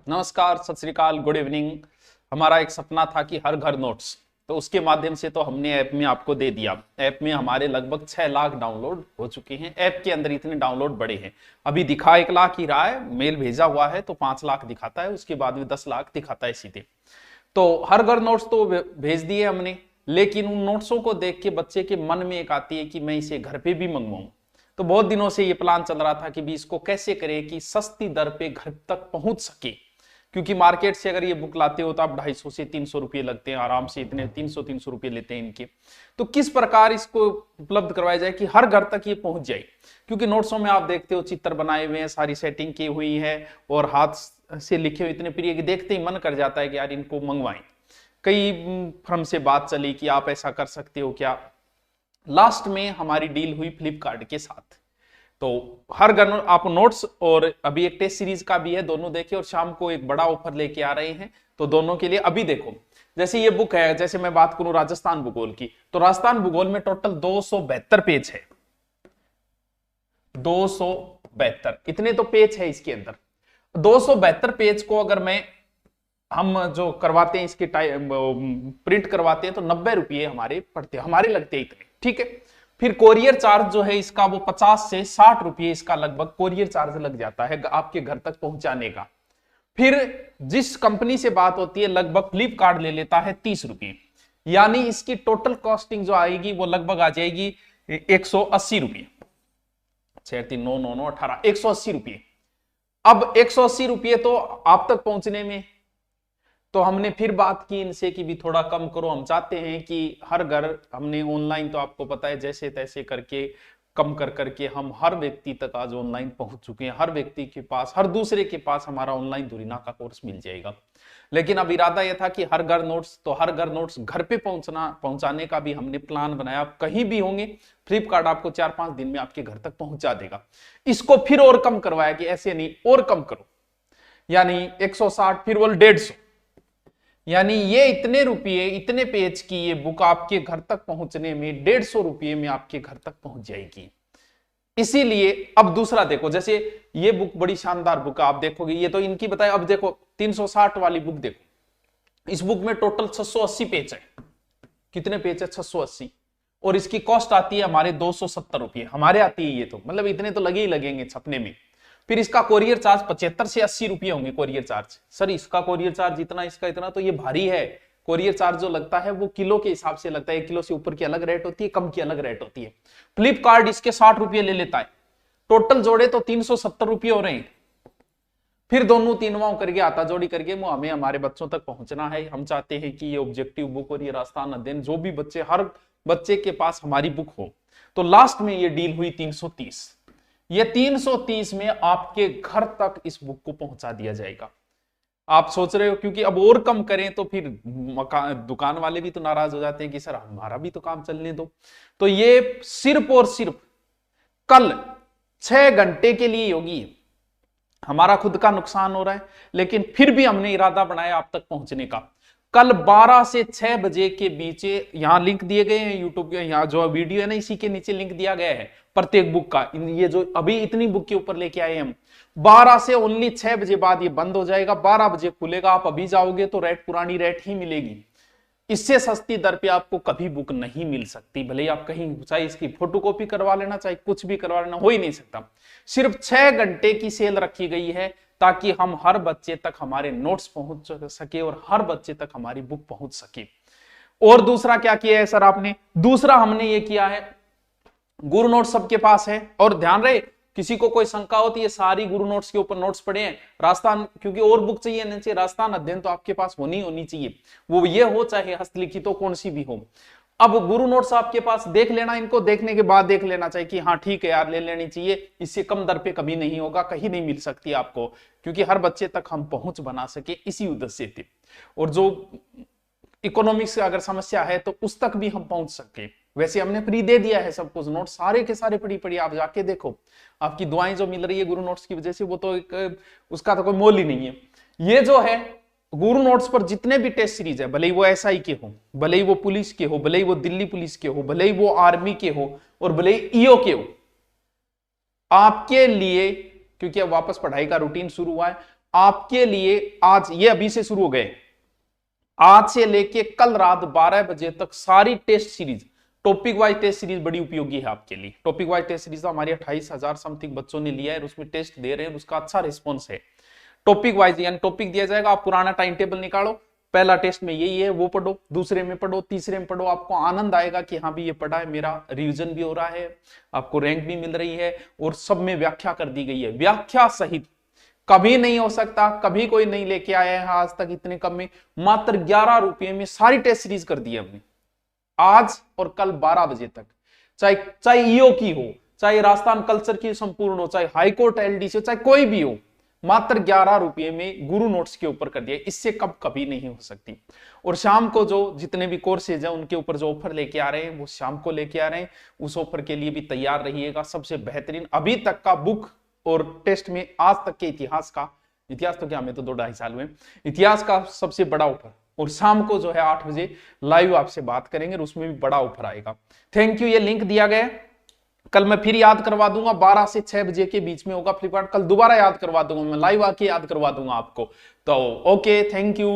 नमस्कार, सत श्री अकाल, गुड इवनिंग। हमारा एक सपना था कि हर घर नोट्स, तो उसके माध्यम से तो हमने ऐप में आपको दे दिया। ऐप में हमारे लगभग 6 लाख डाउनलोड हो चुके हैं। ऐप के अंदर इतने डाउनलोड बड़े हैं, अभी दिखा 1 लाख ही रहा है। मेल भेजा हुआ है तो 5 लाख दिखाता है, उसके बाद में 10 लाख दिखाता है सीधे। तो हर घर नोट्स तो भेज दिए हमने, लेकिन उन नोट्सों को देख के बच्चे के मन में एक आती है कि मैं इसे घर पे भी मंगवाऊं। तो बहुत दिनों से ये प्लान चल रहा था कि भी इसको कैसे करें कि सस्ती दर पे घर तक पहुंच सके, क्योंकि मार्केट से अगर ये बुक लाते हो तो आप 250 से 300 रुपये लगते हैं आराम से, इतने 300 रुपये लेते हैं इनके। तो किस प्रकार इसको उपलब्ध करवाया जाए कि हर घर तक ये पहुंच जाए, क्योंकि नोट्सों में आप देखते हो चित्र बनाए हुए हैं, सारी सेटिंग की हुई है और हाथ से लिखे हुए इतने प्रिय कि देखते ही मन कर जाता है कि यार इनको मंगवाएं। कई फर्म से बात चली कि आप ऐसा कर सकते हो क्या। लास्ट में हमारी डील हुई फ्लिपकार्ट के साथ। तो हर घर आप नोट्स और अभी एक टेस्ट सीरीज का भी है, दोनों देखिए। और शाम को एक बड़ा ऑफर लेके आ रहे हैं, तो दोनों के लिए अभी देखो। जैसे ये बुक है, जैसे मैं बात करूं राजस्थान भूगोल की, तो राजस्थान भूगोल में टोटल 272 पेज है। 272 इतने तो पेज है इसके अंदर। 272 पेज को अगर हम जो करवाते हैं इसके प्रिंट करवाते हैं तो 90 रुपये हमारे पड़ते हैं, हमारे लगते हैं इतने, ठीक है। फिर कोरियर चार्ज जो है इसका वो 50 से 60 रुपये इसका लगभग कोरियर चार्ज लग जाता है आपके घर तक पहुंचाने का। फिर जिस कंपनी से बात होती है लगभग फ्लिपकार्ट ले लेता है 30 रुपये, यानी इसकी टोटल कॉस्टिंग जो आएगी वो लगभग आ जाएगी 180 रुपये। 6399918 180 रुपये। अब 180 रुपये तो आप तक पहुंचने में, तो हमने फिर बात की इनसे कि भी थोड़ा कम करो। हम चाहते हैं कि हर घर, हमने ऑनलाइन तो आपको पता है जैसे तैसे करके कम कर करके हम हर व्यक्ति तक आज ऑनलाइन पहुंच चुके हैं। हर व्यक्ति के पास, हर दूसरे के पास हमारा ऑनलाइन धुरीना का कोर्स मिल जाएगा। लेकिन अब इरादा यह था कि हर घर नोट्स, तो हर घर नोट्स घर पे पहुंचाने का भी हमने प्लान बनाया। आप कहीं भी होंगे, फ्लिपकार्ट आपको 4-5 दिन में आपके घर तक पहुंचा देगा। इसको फिर और कम करवाया कि ऐसे नहीं, और कम करो, यानी 160 फिर वो 150, यानी ये इतने रुपये, इतने पेज की ये बुक आपके घर तक पहुंचने में 150 रुपये में आपके घर तक पहुंच जाएगी। इसीलिए अब दूसरा देखो, जैसे ये बुक बड़ी शानदार बुक है, आप देखोगे ये तो इनकी बताए। अब देखो 360 वाली बुक देखो, इस बुक में टोटल 680 पेज है। कितने पेज है? 680। और इसकी कॉस्ट आती है हमारे 270 रुपये, हमारे आती है ये तो, मतलब इतने तो लगे ही लगेंगे छपने में। फिर इसका कोरियर चार्ज 75 से 80 रुपये होंगे कोरियर चार्ज। सर इसका कोरियर चार्ज इतना, इसका इतना, तो ये भारी है। कोरियर चार्ज जो लगता है वो किलो के हिसाब से लगता है, 1 किलो से ऊपर की अलग रेट होती है, कम की अलग रेट होती है। फ्लिपकार्ट इसके 60 रुपये ले लेता है, टोटल जोड़े तो 370 रुपये हो रहे हैं। फिर दोनों तीनों करके आता जोड़ी करके वो हमें हमारे बच्चों तक पहुंचना है। हम चाहते हैं कि ये ऑब्जेक्टिव बुक और ये राजस्थान अध्ययन जो भी बच्चे, हर बच्चे के पास हमारी बुक हो। तो लास्ट में ये डील हुई 330। ये 330 में आपके घर तक इस बुक को पहुंचा दिया जाएगा। आप सोच रहे हो क्योंकि अब और कम करें तो फिर दुकान वाले भी तो नाराज हो जाते हैं कि सर हमारा भी तो काम चलने दो। तो ये सिर्फ और सिर्फ कल 6 घंटे के लिए होगी। हमारा खुद का नुकसान हो रहा है, लेकिन फिर भी हमने इरादा बनाया आप तक पहुंचने का। कल 12 से 6 बजे के बीच, यहां लिंक दिए गए हैं यूट्यूब के, यहां जो वीडियो है ना इसी के नीचे लिंक दिया गया है प्रत्येक बुक का। ये जो अभी इतनी बुक के ऊपर लेके आए हम, 12 से ओनली 6 बजे बाद ये बंद हो जाएगा, 12 बजे खुलेगा। आप अभी जाओगे तो रेट पुरानी रेट ही मिलेगी। इससे सस्ती दर पे आपको कभी बुक नहीं मिल सकती, भले ही आप कहीं, चाहे इसकी फोटोकॉपी करवा लेना, चाहे कुछ भी करवा लेना, हो ही नहीं सकता। सिर्फ 6 घंटे की सेल रखी गई है ताकि हम हर बच्चे तक हमारे नोट्स पहुंच सके और हर बच्चे तक हमारी बुक पहुंच सके। और दूसरा क्या किया है सर आपने? दूसरा हमने ये किया है, गुरु नोट्स सबके पास है। और ध्यान रहे, किसी को कोई शंका होती है, सारी गुरु नोट्स के ऊपर नोट्स पड़े हैं राजस्थान, क्योंकि और बुक चाहिए नहीं चाहिए, राजस्थान अध्ययन तो आपके पास होनी चाहिए, वो ये हो चाहे हस्तलिखित हो, कौन सी भी हो। अब गुरु नोट्स आपके पास देख लेना, इनको देखने के बाद देख लेना चाहिए कि हाँ ठीक है यार ले लेनी चाहिए, इससे कम दर पे कभी नहीं होगा, कहीं नहीं मिल सकती आपको, क्योंकि हर बच्चे तक हम पहुंच बना सके, इसी उद्देश्य से। और जो इकोनॉमिक्स अगर समस्या है तो उस तक भी हम पहुंच सके। वैसे हमने फ्री दे दिया है सब कुछ, नोट्स सारे के सारे पड़ी आप जाके देखो। आपकी दुआएं जो मिल रही है गुरु नोट्स की वजह से, वो तो एक उसका तो कोई मोल ही नहीं है। ये जो है गुरु नोट्स पर जितने भी टेस्ट सीरीज है, भले ही वो एसआई के हो, भले ही वो पुलिस के हो, भले ही वो दिल्ली पुलिस के हो, भले ही वो आर्मी के हो, और भले ही ईओ के हो, आपके लिए, क्योंकि अब वापस पढ़ाई का रूटीन शुरू हुआ है, आपके लिए आज ये अभी से शुरू हो गए, आज से लेके कल रात 12 बजे तक सारी test series, topic wise test series बड़ी उपयोगी है आपके लिए। टॉपिक वाइज टेस्ट सीरीज तो हमारी 28,000 समथिंग बच्चों ने लिया है, उसमें टेस्ट दे रहे हैं, उसका अच्छा रिस्पॉन्स है। टॉपिक वाइज यानी टॉपिक दिया जाएगा, आप पुराना टाइम टेबल निकालो, पहला टेस्ट में यही है वो पढ़ो, दूसरे में पढ़ो, तीसरे में पढ़ो, आपको आनंद आएगा कि हाँ भी ये पढ़ा है, मेरा रिवीजन भी हो रहा है, आपको रैंक भी मिल रही है, और सब में व्याख्या कर दी गई है, व्याख्या सहित। कभी नहीं हो सकता, कभी कोई नहीं लेके आया है आज तक इतने कम में। मात्र 11 रुपए में सारी टेस्ट सीरीज कर दी हमने, आज और कल 12 बजे तक। चाहे चाहे ईओ की हो, चाहे राजस्थान कल्चर की संपूर्ण हो, चाहे हाईकोर्ट एलडीसी हो, चाहे कोई भी हो, मात्र 11 रुपए में गुरु नोट्स के ऊपर कर दिया। इससे कभी नहीं हो सकती। और शाम को जो जितने भी कोर्सेज हैं उनके ऊपर जो ऑफर लेके आ रहे हैं वो शाम को लेके आ रहे हैं, उस ऑफर के लिए भी तैयार रहिएगा। सबसे बेहतरीन अभी तक का बुक और टेस्ट में आज तक के इतिहास का, इतिहास तो क्या, हमें तो 2-2.5 साल हुए, इतिहास का सबसे बड़ा ऑफर। और शाम को जो है 8 बजे लाइव आपसे बात करेंगे और उसमें भी बड़ा ऑफर आएगा। Thank you. ये लिंक दिया गया, कल मैं फिर याद करवा दूंगा, 12 से 6 बजे के बीच में होगा फ्लिपकार्ट, कल दोबारा याद करवा दूंगा मैं, लाइव आके याद करवा दूंगा आपको। तो ओके, थैंक यू।